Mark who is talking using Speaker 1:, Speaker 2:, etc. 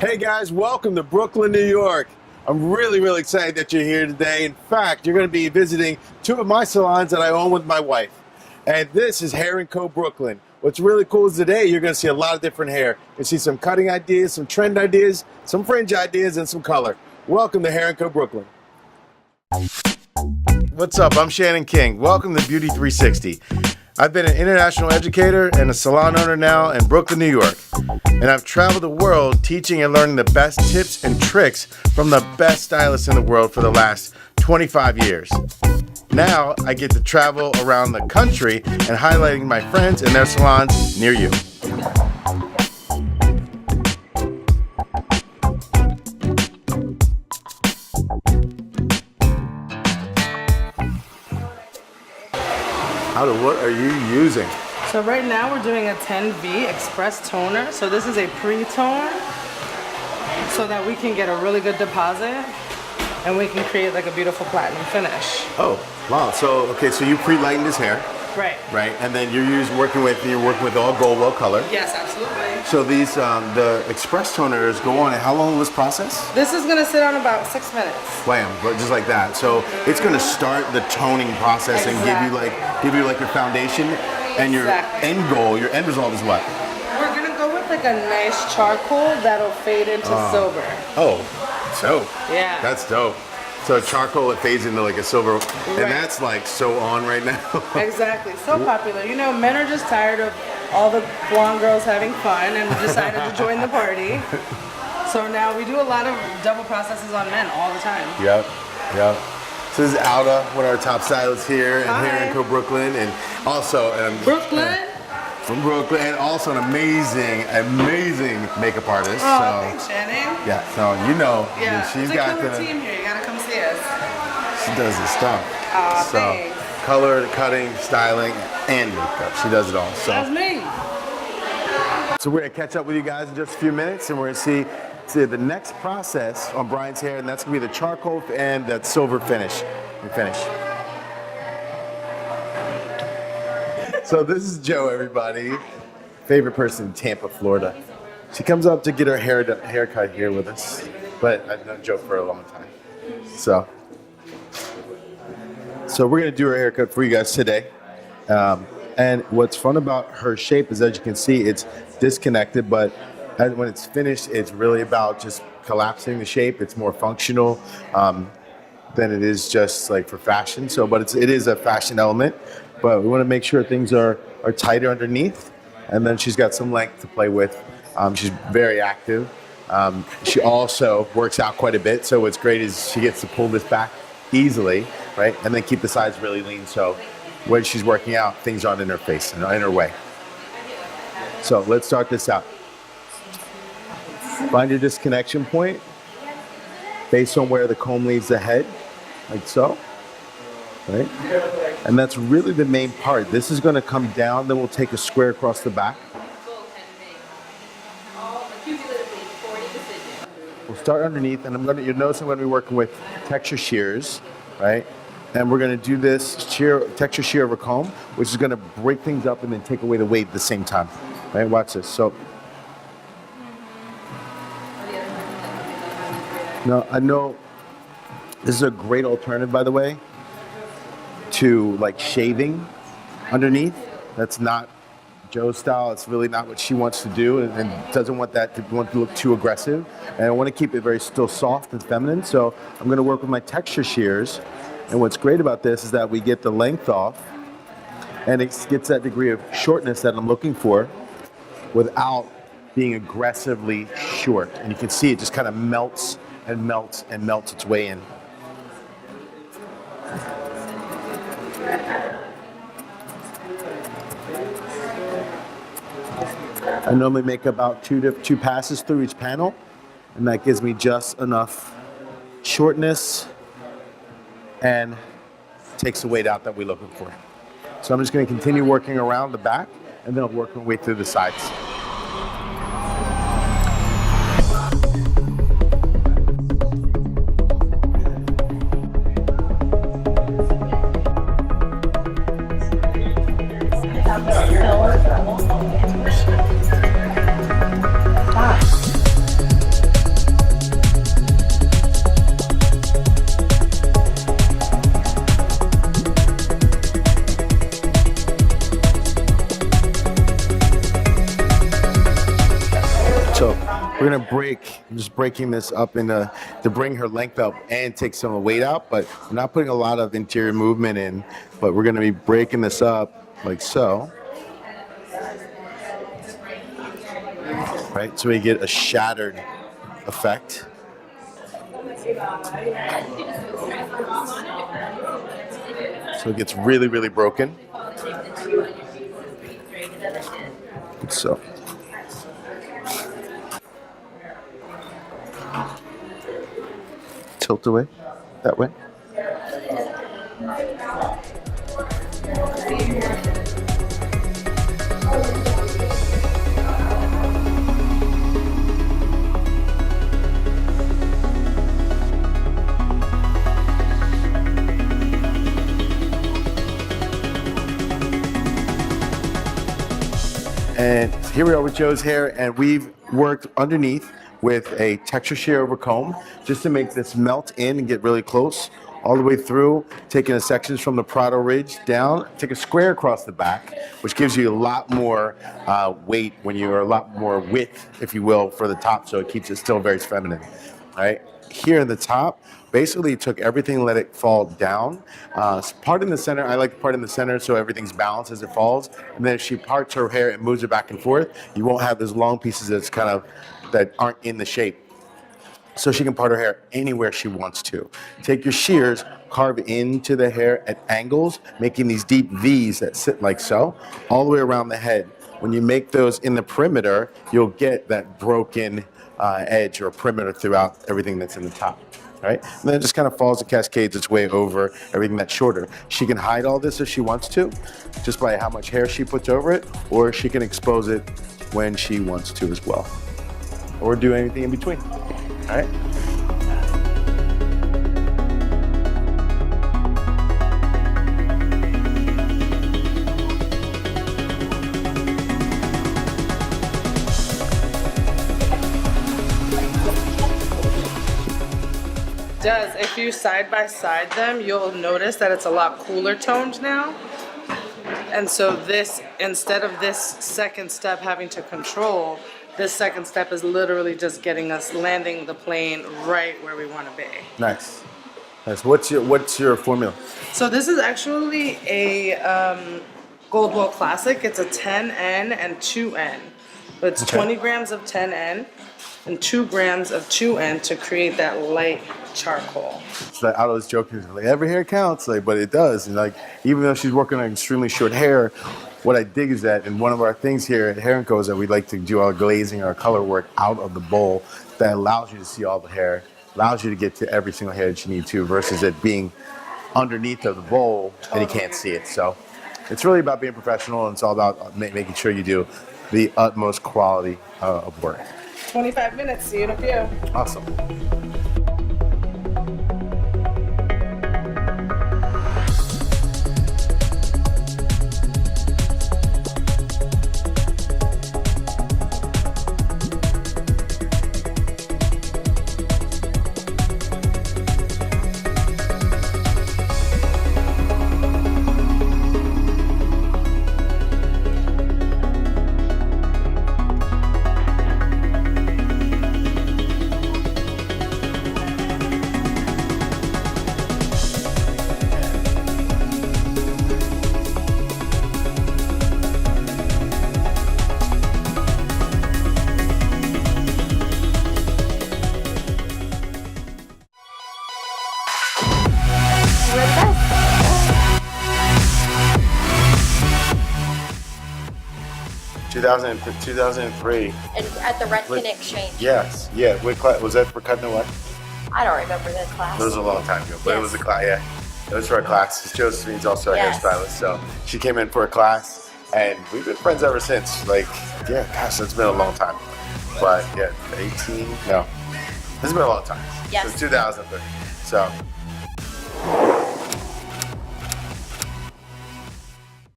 Speaker 1: Hey guys, welcome to Brooklyn, New York. I'm really excited that you're here today. In fact, you're going to be visiting two of my salons that I own with my wife. And this is Hair & Co. Brooklyn. What's really cool is today you're going to see a lot of different hair. You'll see some cutting ideas, some trend ideas, some fringe ideas, and some color. Welcome to Hair & Co. Brooklyn. What's up? I'm Shannon King. Welcome to Beauty360. I've been an international educator and a salon owner now in Brooklyn, New York. And I've traveled the world teaching and learning the best tips and tricks from the best stylists in the world for the last 25 years. Now I get to travel around the country and highlighting my friends and their salons near you. What are you using?
Speaker 2: So right now we're doing a 10V Express Toner. So this is a pre-tone so that we can get a really good deposit and we can create like a beautiful platinum finish.
Speaker 1: Oh, wow. So you pre-lightened his hair.
Speaker 2: Right.
Speaker 1: Right, and then you're working with all gold well color.
Speaker 2: Yes, absolutely.
Speaker 1: So these the express toners go on. How long will this process?
Speaker 2: This is gonna sit on about 6 minutes.
Speaker 1: Wham, but just like that. So it's gonna start the toning process and give you like your foundation and your end goal. Your end result is what?
Speaker 2: We're gonna go with like a nice charcoal that'll fade into silver.
Speaker 1: Oh, so
Speaker 2: yeah,
Speaker 1: that's dope. So charcoal, it fades into like a silver, and that's like so on right now.
Speaker 2: Exactly, so popular. You know, men are just tired of all the blonde girls having fun and decided to join the party. So now we do a lot of double processes on men all the time.
Speaker 1: Yep. So this is Alda, one of our top stylists here in Hair & Co. Brooklyn, and also from Brooklyn, and also an amazing makeup artist.
Speaker 2: Oh, thanks, Shannon.
Speaker 1: Yeah, so she's got
Speaker 2: the team here. You gotta come see us.
Speaker 1: She does the stuff.
Speaker 2: Thanks.
Speaker 1: Color, cutting, styling, and makeup. She does it all. So
Speaker 2: that's me.
Speaker 1: So we're gonna catch up with you guys in just a few minutes, and we're gonna see the next process on Brian's hair, and that's gonna be the charcoal and that silver finish. So this is Jo, everybody. Favorite person in Tampa, Florida. She comes up to get her haircut here with us, but I've known Jo for a long time. So we're gonna do her haircut for you guys today. And what's fun about her shape is, as you can see, it's disconnected, but when it's finished, it's really about just collapsing the shape. It's more functional than it is just like for fashion. But it is a fashion element. But we want to make sure things are tighter underneath, and then she's got some length to play with. She's very active. She also works out quite a bit, so what's great is she gets to pull this back easily, right? And then keep the sides really lean, so when she's working out, things aren't in her face and in her way. So let's start this out. Find your disconnection point based on where the comb leaves the head, like so, right? And that's really the main part. This is gonna come down, then we'll take a square across the back. We'll start underneath, and you'll notice I'm gonna be working with texture shears, right? And we're gonna do this texture shear over comb, which is gonna break things up and then take away the weight at the same time, right? Watch this. So, now I know this is a great alternative, by the way, to like shaving underneath. That's not Jo's style. It's really not what she wants to do, and doesn't want to look too aggressive. And I want to keep it very still soft and feminine. So I'm going to work with my texture shears. And what's great about this is that we get the length off, and it gets that degree of shortness that I'm looking for without being aggressively short. And you can see it just kind of melts and melts and melts its way in. I normally make about two passes through each panel, and that gives me just enough shortness and takes the weight out that we're looking for. So I'm just going to continue working around the back, and then I'll work my way through the sides. We're gonna I'm just breaking this up into to bring her length up and take some of the weight out, but we're not putting a lot of interior movement in, but we're gonna be breaking this up like so. Right, so we get a shattered effect. So it gets really, really broken. So. Tilt away, that way. And here we are with Joe's hair, and we've worked underneath with a texture shear over comb just to make this melt in and get really close all the way through, taking the sections from the Prado ridge down, take a square across the back, which gives you a lot more weight when you're a lot more width, if you will, for the top, so it keeps it still very feminine, right? Here in the top, basically took everything, let it fall down. Part in the center, I like the part in the center so everything's balanced as it falls. And then if she parts her hair and moves it back and forth, you won't have those long pieces that aren't in the shape. So she can part her hair anywhere she wants to. Take your shears, carve into the hair at angles, making these deep V's that sit like so, all the way around the head. When you make those in the perimeter, you'll get that broken edge or perimeter throughout everything that's in the top. Right? And then it just kind of falls and cascades its way over everything that's shorter. She can hide all this if she wants to, just by how much hair she puts over it, or she can expose it when she wants to as well. Or do anything in between. All right?
Speaker 2: If you side by side them, you'll notice that it's a lot cooler toned now. And so this, instead of this second step having to control, this second step is literally just getting us landing the plane right where we want to be.
Speaker 1: Nice. Nice. What's your formula?
Speaker 2: So this is actually a Goldwell Classic. It's a 10N and 2N. But it's 20 grams of 10N and 2 grams of 2N to create that light charcoal.
Speaker 1: So I was joking, like every hair counts, like, but it does. And like, even though she's working on extremely short hair, what I dig is that, and one of our things here at Hair & Co is that we like to do our glazing, our color work out of the bowl that allows you to see all the hair, allows you to get to every single hair that you need to, versus it being underneath of the bowl and you can't see it. So it's really about being professional, and it's all about making sure you do the utmost quality of work.
Speaker 2: 25 minutes, see you in a few.
Speaker 1: Awesome.
Speaker 3: We're the best.
Speaker 1: 2003.
Speaker 3: And at the Redken Exchange.
Speaker 1: Yes, yeah. What class was that for? Cutting the what?
Speaker 3: I don't remember the class.
Speaker 1: It was a long time ago, but
Speaker 3: Yes.
Speaker 1: it was a class. Yeah, it was for a class. Josephine's also a
Speaker 3: Yes.
Speaker 1: hairstylist, so she came in for a class, and we've been friends ever since. Like, yeah, gosh, it's been a long time. But yeah, 18. No, it's been a long time.
Speaker 3: Yes.
Speaker 1: Since 2003. So